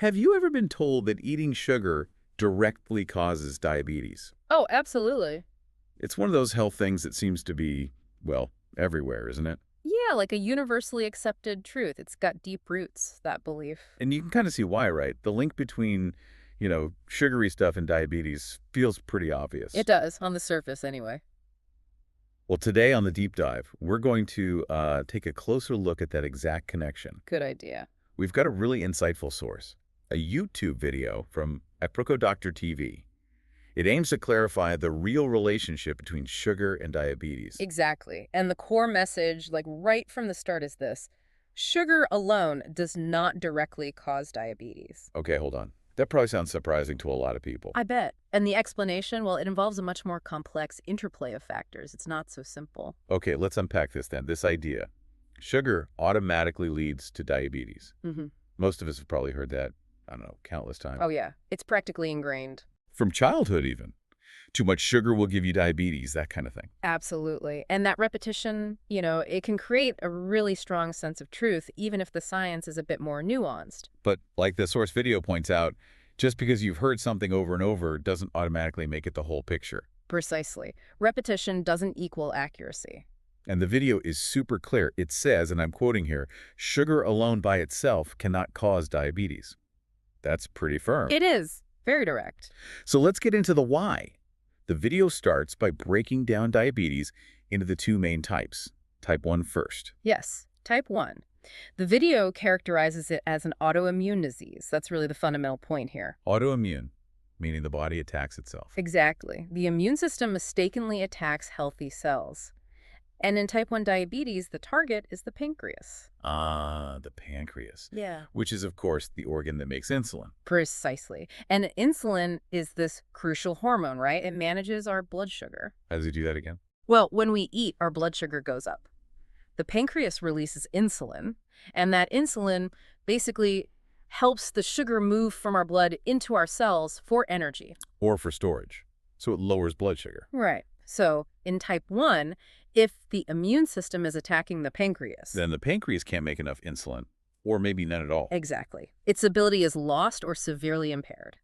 Have you ever been told that eating sugar directly causes diabetes? Oh, absolutely. It's one of those health things that seems to be, well, everywhere, isn't it? Yeah, like a universally accepted truth. It's got deep roots, that belief. And you can kind of see why, right? The link between, sugary stuff and diabetes feels pretty obvious. It does, on the surface anyway. Well, today on the Deep Dive, we're going to take a closer look at that exact connection. Good idea. We've got a really insightful source, a YouTube video from Aproko Doctor TV. It aims to clarify the real relationship between sugar and diabetes. Exactly. And the core message, like right from the start, is this. Sugar alone does not directly cause diabetes. Okay, hold on. That probably sounds surprising to a lot of people. I bet. And the explanation, well, it involves a much more complex interplay of factors. It's not so simple. Okay, let's unpack this then. This idea. Sugar automatically leads to diabetes. Mm-hmm. Most of us have probably heard that, I don't know, countless times. Oh, yeah. It's practically ingrained. From childhood, even. Too much sugar will give you diabetes, that kind of thing. Absolutely. And that repetition, it can create a really strong sense of truth, even if the science is a bit more nuanced. But like the source video points out, just because you've heard something over and over doesn't automatically make it the whole picture. Precisely. Repetition doesn't equal accuracy. And the video is super clear. It says, and I'm quoting here, sugar alone by itself cannot cause diabetes. That's pretty firm. It is. Very direct. So let's get into the why. The video starts by breaking down diabetes into the two main types. Type 1 first. Yes, type 1. The video characterizes it as an autoimmune disease. That's really the fundamental point here. Autoimmune, meaning the body attacks itself. Exactly. The immune system mistakenly attacks healthy cells. And in type 1 diabetes, the target is the pancreas. Ah, the pancreas. Yeah. Which is, of course, the organ that makes insulin. Precisely. And insulin is this crucial hormone, right? It manages our blood sugar. How does it do that again? Well, when we eat, our blood sugar goes up. The pancreas releases insulin, and that insulin basically helps the sugar move from our blood into our cells for energy. Or for storage. So it lowers blood sugar. Right. So in type 1, if the immune system is attacking the pancreas, Then the pancreas can't make enough insulin, or maybe none at all. exactly, its ability is lost or severely impaired.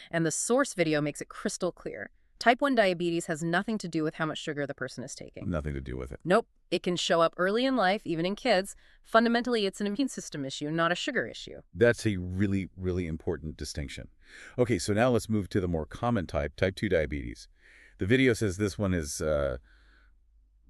And the source video makes it crystal clear. Type 1 diabetes has nothing to do with how much sugar the person is taking. Nothing to do with it. Nope. It can show up early in life, even in kids. Fundamentally, it's an immune system issue, not a sugar issue. That's a really, really important distinction. Okay, so now let's move to the more common type 2 diabetes. The video says this one is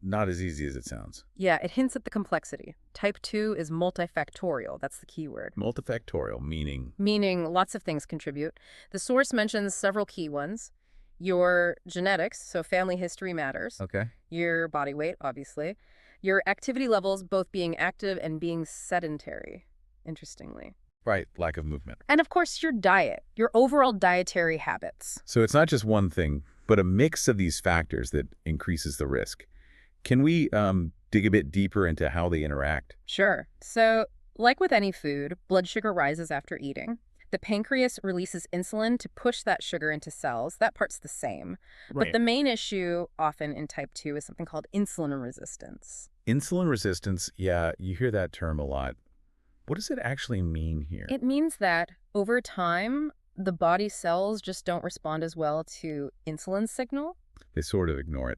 not as easy as it sounds. Yeah, it hints at the complexity. Type 2 is multifactorial. That's the key word. Multifactorial, meaning? Meaning lots of things contribute. The source mentions several key ones. Your genetics, so family history matters. Okay. Your body weight, obviously. Your activity levels, both being active and being sedentary, interestingly. Right, lack of movement. And of course, your diet, your overall dietary habits. So it's not just one thing, but a mix of these factors that increases the risk. Can we dig a bit deeper into how they interact? Sure. So, like with any food, blood sugar rises after eating. The pancreas releases insulin to push that sugar into cells. That part's the same. But the main issue often in type 2 is something called insulin resistance. Insulin resistance, yeah, you hear that term a lot. What does it actually mean here? It means that over time, the body cells just don't respond as well to insulin signal. They sort of ignore it.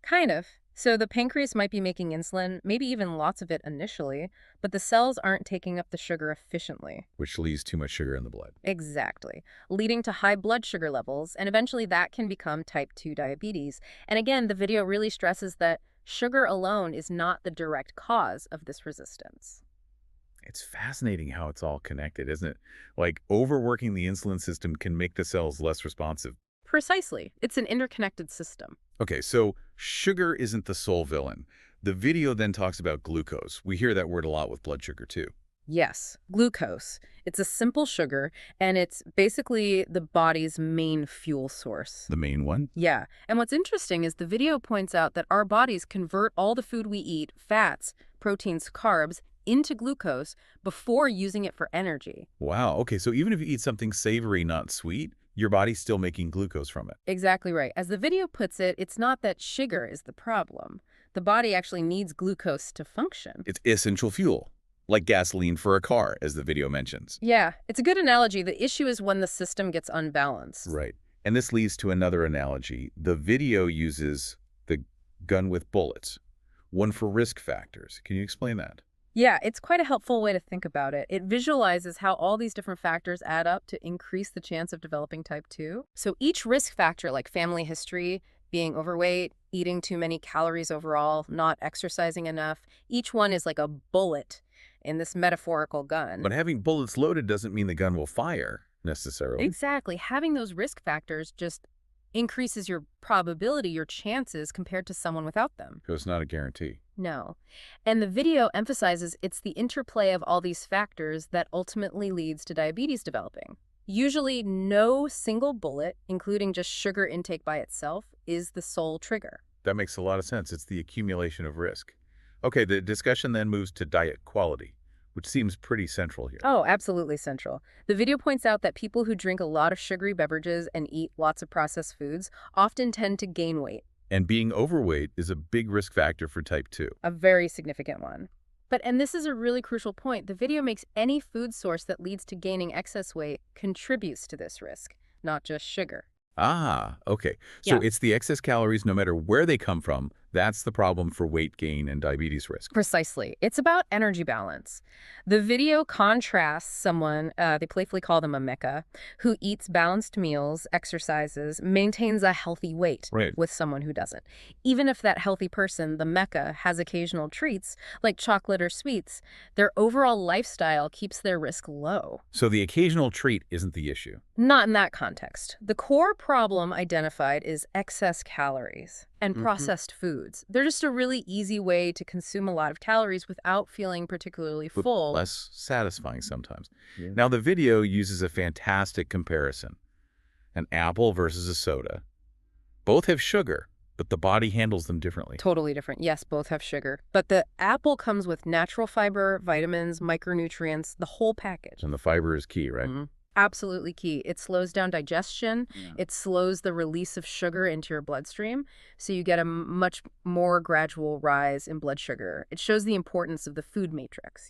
Kind of. So the pancreas might be making insulin, maybe even lots of it initially, but the cells aren't taking up the sugar efficiently. Which leaves too much sugar in the blood. Exactly. Leading to high blood sugar levels, and eventually that can become type 2 diabetes. And again, the video really stresses that sugar alone is not the direct cause of this resistance. It's fascinating how it's all connected, isn't it? Like overworking the insulin system can make the cells less responsive. Precisely. It's an interconnected system. Okay, so sugar isn't the sole villain. The video then talks about glucose. We hear that word a lot with blood sugar too. Yes, glucose. It's a simple sugar, and it's basically the body's main fuel source. The main one? Yeah, and what's interesting is the video points out that our bodies convert all the food we eat, fats, proteins, carbs, into glucose before using it for energy. Wow, okay, so even if you eat something savory, not sweet, your body's still making glucose from it. Exactly right. As the video puts it, it's not that sugar is the problem. The body actually needs glucose to function. It's essential fuel. like gasoline for a car, as the video mentions. Yeah, it's a good analogy. The issue is when the system gets unbalanced. Right. And this leads to another analogy. The video uses the gun with bullets, one for risk factors. Can you explain that? Yeah, it's quite a helpful way to think about it. It visualizes how all these different factors add up to increase the chance of developing type 2. So each risk factor, like family history, being overweight, eating too many calories overall, not exercising enough, each one is like a bullet in this metaphorical gun. But having bullets loaded doesn't mean the gun will fire, necessarily. Exactly. Having those risk factors just increases your probability, your chances, compared to someone without them. So it's not a guarantee. No. And the video emphasizes it's the interplay of all these factors that ultimately leads to diabetes developing. Usually, no single bullet, including just sugar intake by itself, is the sole trigger. That makes a lot of sense. It's the accumulation of risk. Okay, the discussion then moves to diet quality, which seems pretty central here. Oh, absolutely central. The video points out that people who drink a lot of sugary beverages and eat lots of processed foods often tend to gain weight. And being overweight is a big risk factor for type 2. A very significant one. And this is a really crucial point, the video makes any food source that leads to gaining excess weight contributes to this risk, not just sugar. Ah, okay. So it's the excess calories, no matter where they come from, that's the problem for weight gain and diabetes risk. Precisely. It's about energy balance. The video contrasts someone, they playfully call them Emeka, who eats balanced meals, exercises, maintains a healthy weight with someone who doesn't. Even if that healthy person, the Mecca, has occasional treats, like chocolate or sweets, their overall lifestyle keeps their risk low. So the occasional treat isn't the issue. Not in that context. The core problem identified is excess calories and processed foods. They're just a really easy way to consume a lot of calories without feeling particularly full. Less satisfying sometimes. Now, the video uses a fantastic comparison. An apple versus a soda. Both have sugar, but the body handles them differently. Totally different. Yes, both have sugar. But the apple comes with natural fiber, vitamins, micronutrients, the whole package. And the fiber is key, right? Absolutely key. It slows down digestion. It slows the release of sugar into your bloodstream, so you get a much more gradual rise in blood sugar. It shows the importance of the food matrix,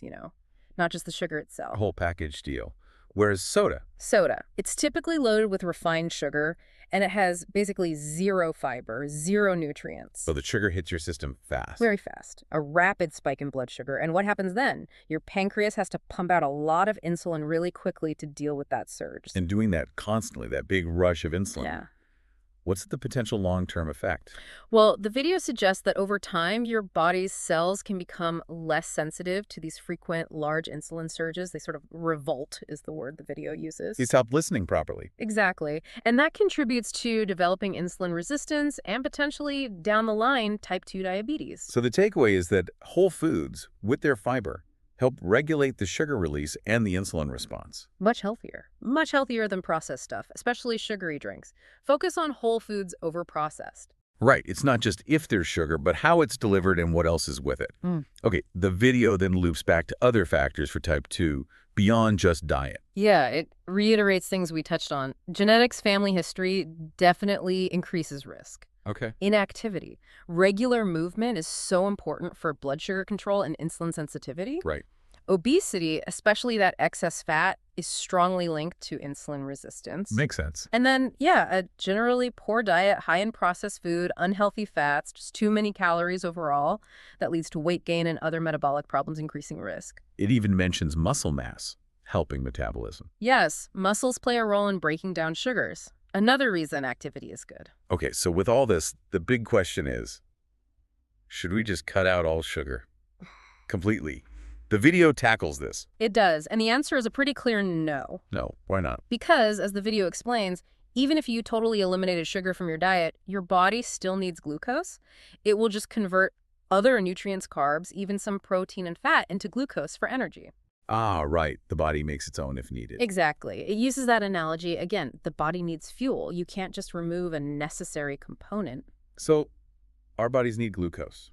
not just the sugar itself. A whole package deal. Whereas soda. Soda. It's typically loaded with refined sugar, and it has basically zero fiber, zero nutrients. So the sugar hits your system fast. Very fast. A rapid spike in blood sugar. And what happens then? Your pancreas has to pump out a lot of insulin really quickly to deal with that surge. And doing that constantly, that big rush of insulin. Yeah. What's the potential long-term effect? Well, the video suggests that over time, your body's cells can become less sensitive to these frequent large insulin surges. They sort of revolt is the word the video uses. You stop listening properly. Exactly. And that contributes to developing insulin resistance and potentially, down the line, type 2 diabetes. So the takeaway is that whole foods, with their fiber, help regulate the sugar release and the insulin response. Much healthier than processed stuff, especially sugary drinks. Focus on whole foods over processed. Right. It's not just if there's sugar, but how it's delivered and what else is with it. Okay, the video then loops back to other factors for type 2 beyond just diet. Yeah, it reiterates things we touched on. Genetics, family history definitely increases risk. Okay. Inactivity. Regular movement is so important for blood sugar control and insulin sensitivity. Right. Obesity, especially that excess fat, is strongly linked to insulin resistance. Makes sense. And then, a generally poor diet, high in processed food, unhealthy fats, just too many calories overall, that leads to weight gain and other metabolic problems, increasing risk. It even mentions muscle mass, helping metabolism. Yes, muscles play a role in breaking down sugars. Another reason activity is good. Okay, so with all this, the big question is, should we just cut out all sugar? Completely. The video tackles this. It does, and the answer is a pretty clear no. No, why not? Because, as the video explains, even if you totally eliminated sugar from your diet, your body still needs glucose. It will just convert other nutrients, carbs, even some protein and fat into glucose for energy. Ah, right. The body makes its own if needed. Exactly. It uses that analogy. Again, the body needs fuel. You can't just remove a necessary component. So, our bodies need glucose.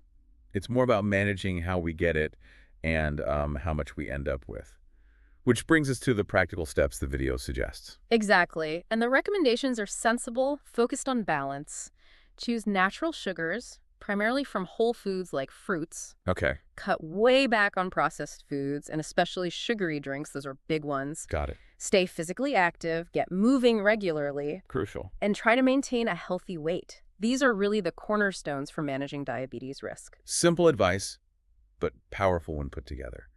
It's more about managing how we get it and how much we end up with. Which brings us to the practical steps the video suggests. Exactly. And the recommendations are sensible, focused on balance. Choose natural sugars, primarily from whole foods like fruits. Okay. Cut way back on processed foods, and especially sugary drinks. Those are big ones. Got it. Stay physically active, get moving regularly, Crucial. and try to maintain a healthy weight. These are really the cornerstones for managing diabetes risk. Simple advice, but powerful when put together.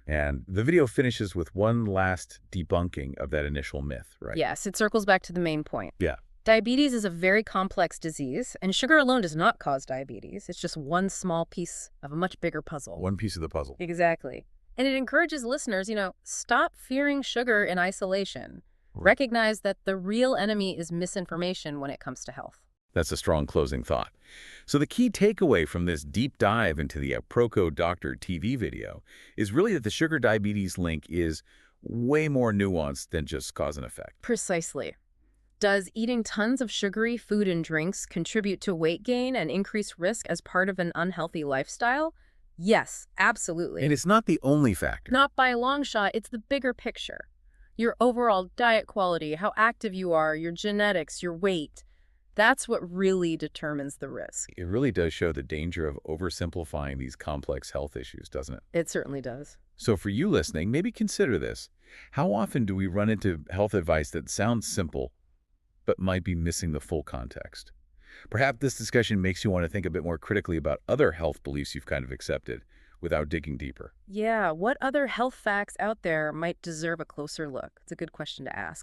And the video finishes with one last debunking of that initial myth, right? Yes, it circles back to the main point. Yeah. Diabetes is a very complex disease, and sugar alone does not cause diabetes. It's just one small piece of a much bigger puzzle. One piece of the puzzle. Exactly. And it encourages listeners, stop fearing sugar in isolation. Right. Recognize that the real enemy is misinformation when it comes to health. That's a strong closing thought. So the key takeaway from this deep dive into the Aproko Doctor TV video is really that the sugar diabetes link is way more nuanced than just cause and effect. Precisely. Does eating tons of sugary food and drinks contribute to weight gain and increased risk as part of an unhealthy lifestyle? Yes, absolutely. And it's not the only factor. Not by a long shot, it's the bigger picture. Your overall diet quality, how active you are, your genetics, your weight. That's what really determines the risk. It really does show the danger of oversimplifying these complex health issues, doesn't it? It certainly does. So for you listening, maybe consider this. How often do we run into health advice that sounds simple, but might be missing the full context? Perhaps this discussion makes you want to think a bit more critically about other health beliefs you've kind of accepted without digging deeper. Yeah, what other health facts out there might deserve a closer look? It's a good question to ask.